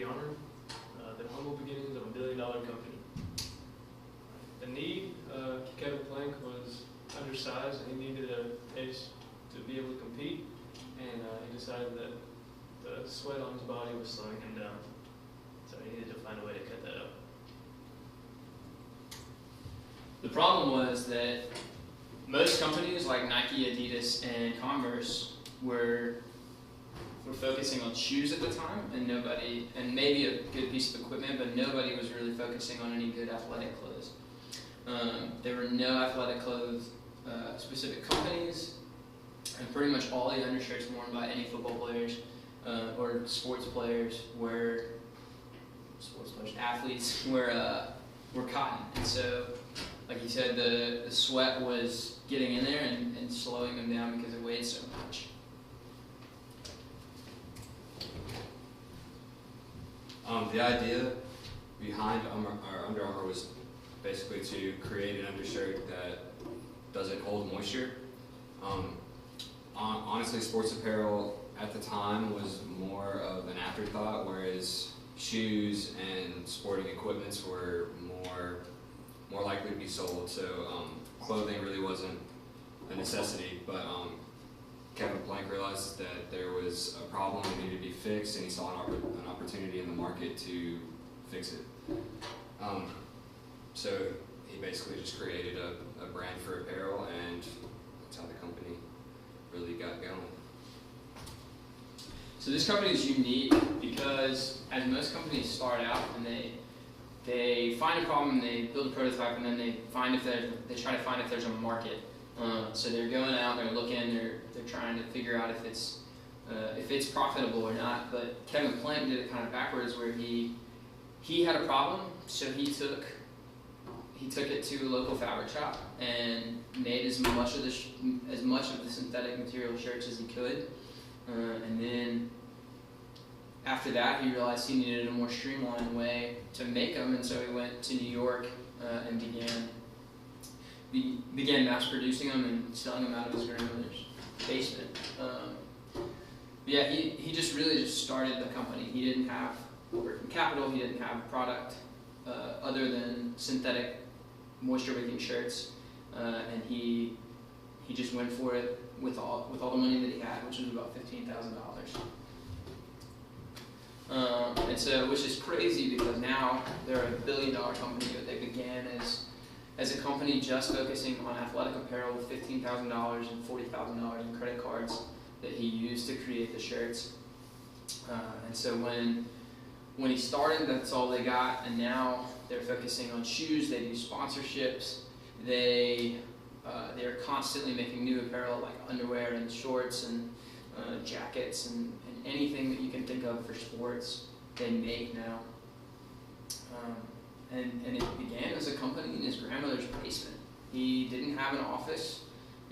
pretty honored. The humble beginnings of a billion-dollar company. The need, Kevin Plank was undersized and he needed a pace to be able to compete, and he decided that the sweat on his body was slowing him down. So he needed to find a way to cut that out. The problem was that most companies like Nike, Adidas, and Converse were focusing on shoes at the time, and maybe a good piece of equipment, but nobody was really focusing on any good athletic clothes. There were no athletic clothes specific companies, and pretty much all the undershirts worn by any football players or athletes were cotton. And so, like you said, the sweat was getting in there and slowing them down because it weighed so much. The idea behind Under Armour was basically to create an undershirt that doesn't hold moisture. Honestly, sports apparel at the time was more of an afterthought, whereas shoes and sporting equipments were more likely to be sold. So clothing really wasn't a necessity, but Kevin Plank realized that there was a problem that needed to be fixed, and he saw an opportunity in the market to fix it. So he basically just created a brand for apparel, and that's how the company really got going. So this company is unique because, as most companies start out, and they find a problem, they build a prototype, and then they try to find if there's a market. So they're going out, they're looking, they're trying to figure out if it's profitable or not. But Kevin Plank did it kind of backwards, where he had a problem, so he took it to a local fabric shop and made as much of the synthetic material shirts as he could, and then after that he realized he needed a more streamlined way to make them, and so he went to New York and began mass producing them and selling them out of his grandmother's basement. He just started the company. He didn't have working capital, he didn't have a product other than synthetic moisture-wicking shirts, and he just went for it with all the money that he had, which was about $15,000. And so, which is crazy because now they're a billion-dollar company, but they began as a company just focusing on athletic apparel with $15,000 and $40,000 in credit cards that he used to create the shirts. And so when he started, that's all they got, and now they're focusing on shoes. They do sponsorships. They're constantly making new apparel like underwear and shorts and jackets and anything that you can think of for sports. They make now. And it began as a company in his grandmother's basement. He didn't have an office,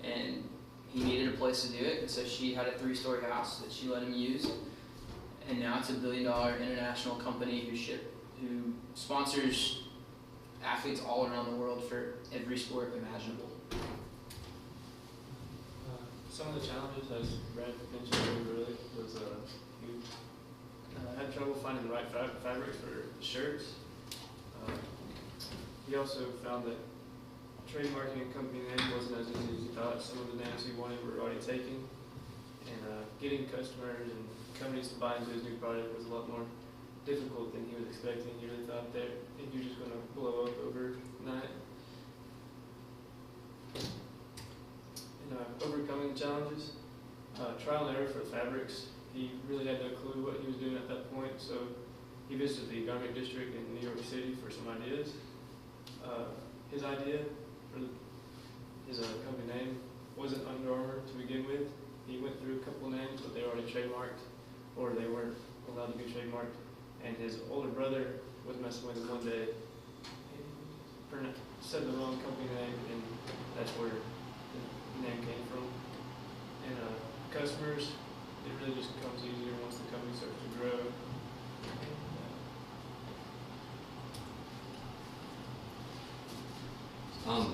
and he needed a place to do it, and so she had a 3-story house that she let him use. And now it's a billion-dollar international company who sponsors athletes all around the world for every sport imaginable. Some of the challenges, as Brad mentioned earlier, was he had trouble finding the right fabrics for the shirts. He also found that trademarking a company name wasn't as easy as he thought. Some of the names he wanted were already taken, and getting customers and companies to buy into his new product was a lot more difficult than he was expecting. He really thought that he was just going to blow up overnight. And overcoming the challenges, trial and error for the fabrics. He really had no clue what he was doing at that point, so he visited the garment district in New York City for some ideas. His idea for his company name wasn't Under Armour to begin with. He went through a couple names, but they were already trademarked, or they weren't allowed to be trademarked. And his older brother was messing with him one day. He said the wrong company name, and that's where the name came from. And customers, it really just becomes easier once the company starts to grow.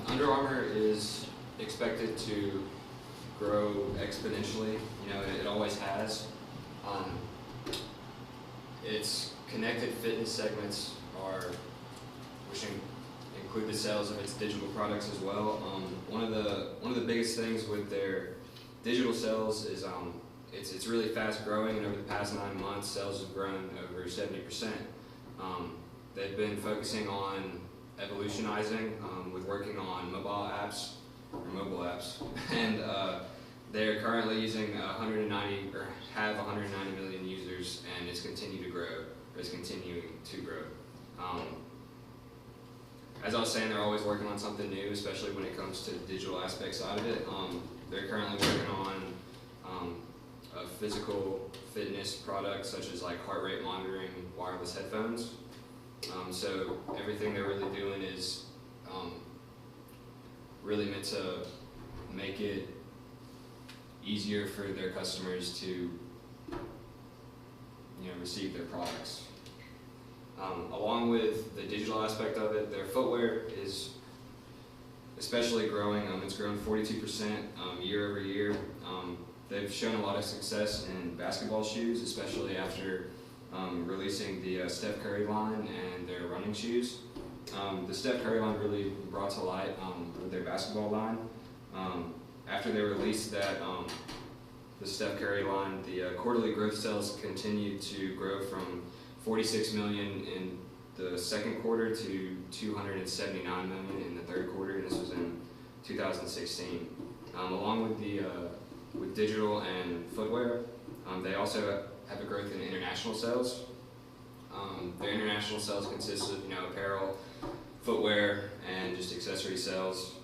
Under Armour is expected to grow exponentially. You know, it always has. It's connected fitness segments are, which include the sales of its digital products as well. One of the biggest things with their digital sales is it's really fast growing, and over the past 9 months, sales have grown over 70%. They've been focusing on evolutionizing with working on mobile apps, and they're currently using 190 or have 190 million users, and it's continuing to grow. As I was saying, they're always working on something new, especially when it comes to the digital aspect side of it. They're currently working on a physical fitness product such as like heart rate monitoring wireless headphones. So everything they're really doing is really meant to make it easier for their customers to receive their products. Along with the digital aspect of it, their footwear is especially growing. It's grown 42% year over year. They've shown a lot of success in basketball shoes, especially after releasing the Steph Curry line and their running shoes. The Steph Curry line really brought to light with their basketball line. After they released that, the Steph Curry line, the quarterly growth sales continued to grow from 46 million in the second quarter to 279 million in the third quarter, and this was in 2016. Along with digital and footwear, they also have a growth in international sales. Their international sales consist of apparel, footwear, and just accessory sales.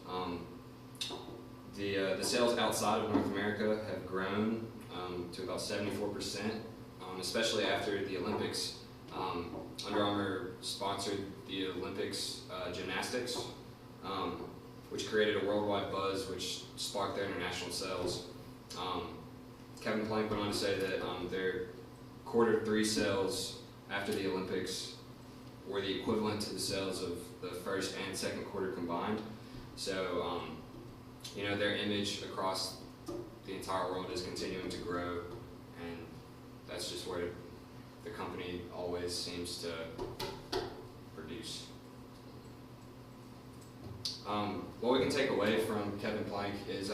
The sales outside of North America have grown to about 74%, especially after the Olympics. Under Armour sponsored the Olympics gymnastics, which created a worldwide buzz, which sparked their international sales. Kevin Plank went on to say that their quarter 3 sales after the Olympics were the equivalent to the sales of the first and second quarter combined. So, their image across the entire world is continuing to grow, and that's just where the company always seems to produce. What we can take away from Kevin Plank is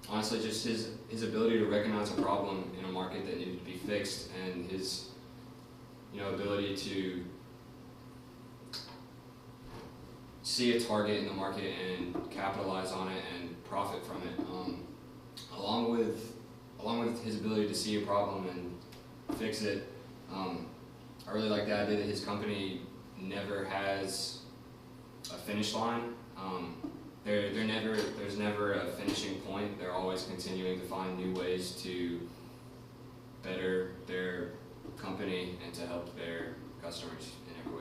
honestly just his ability to recognize a problem in a market that needed to be fixed, and his ability to see a target in the market and capitalize on it and profit from it. Along with his ability to see a problem and fix it, I really like the idea that his company never has a finish line. There's never a finishing point. They're always continuing to find new ways to better their company and to help their customers in every way.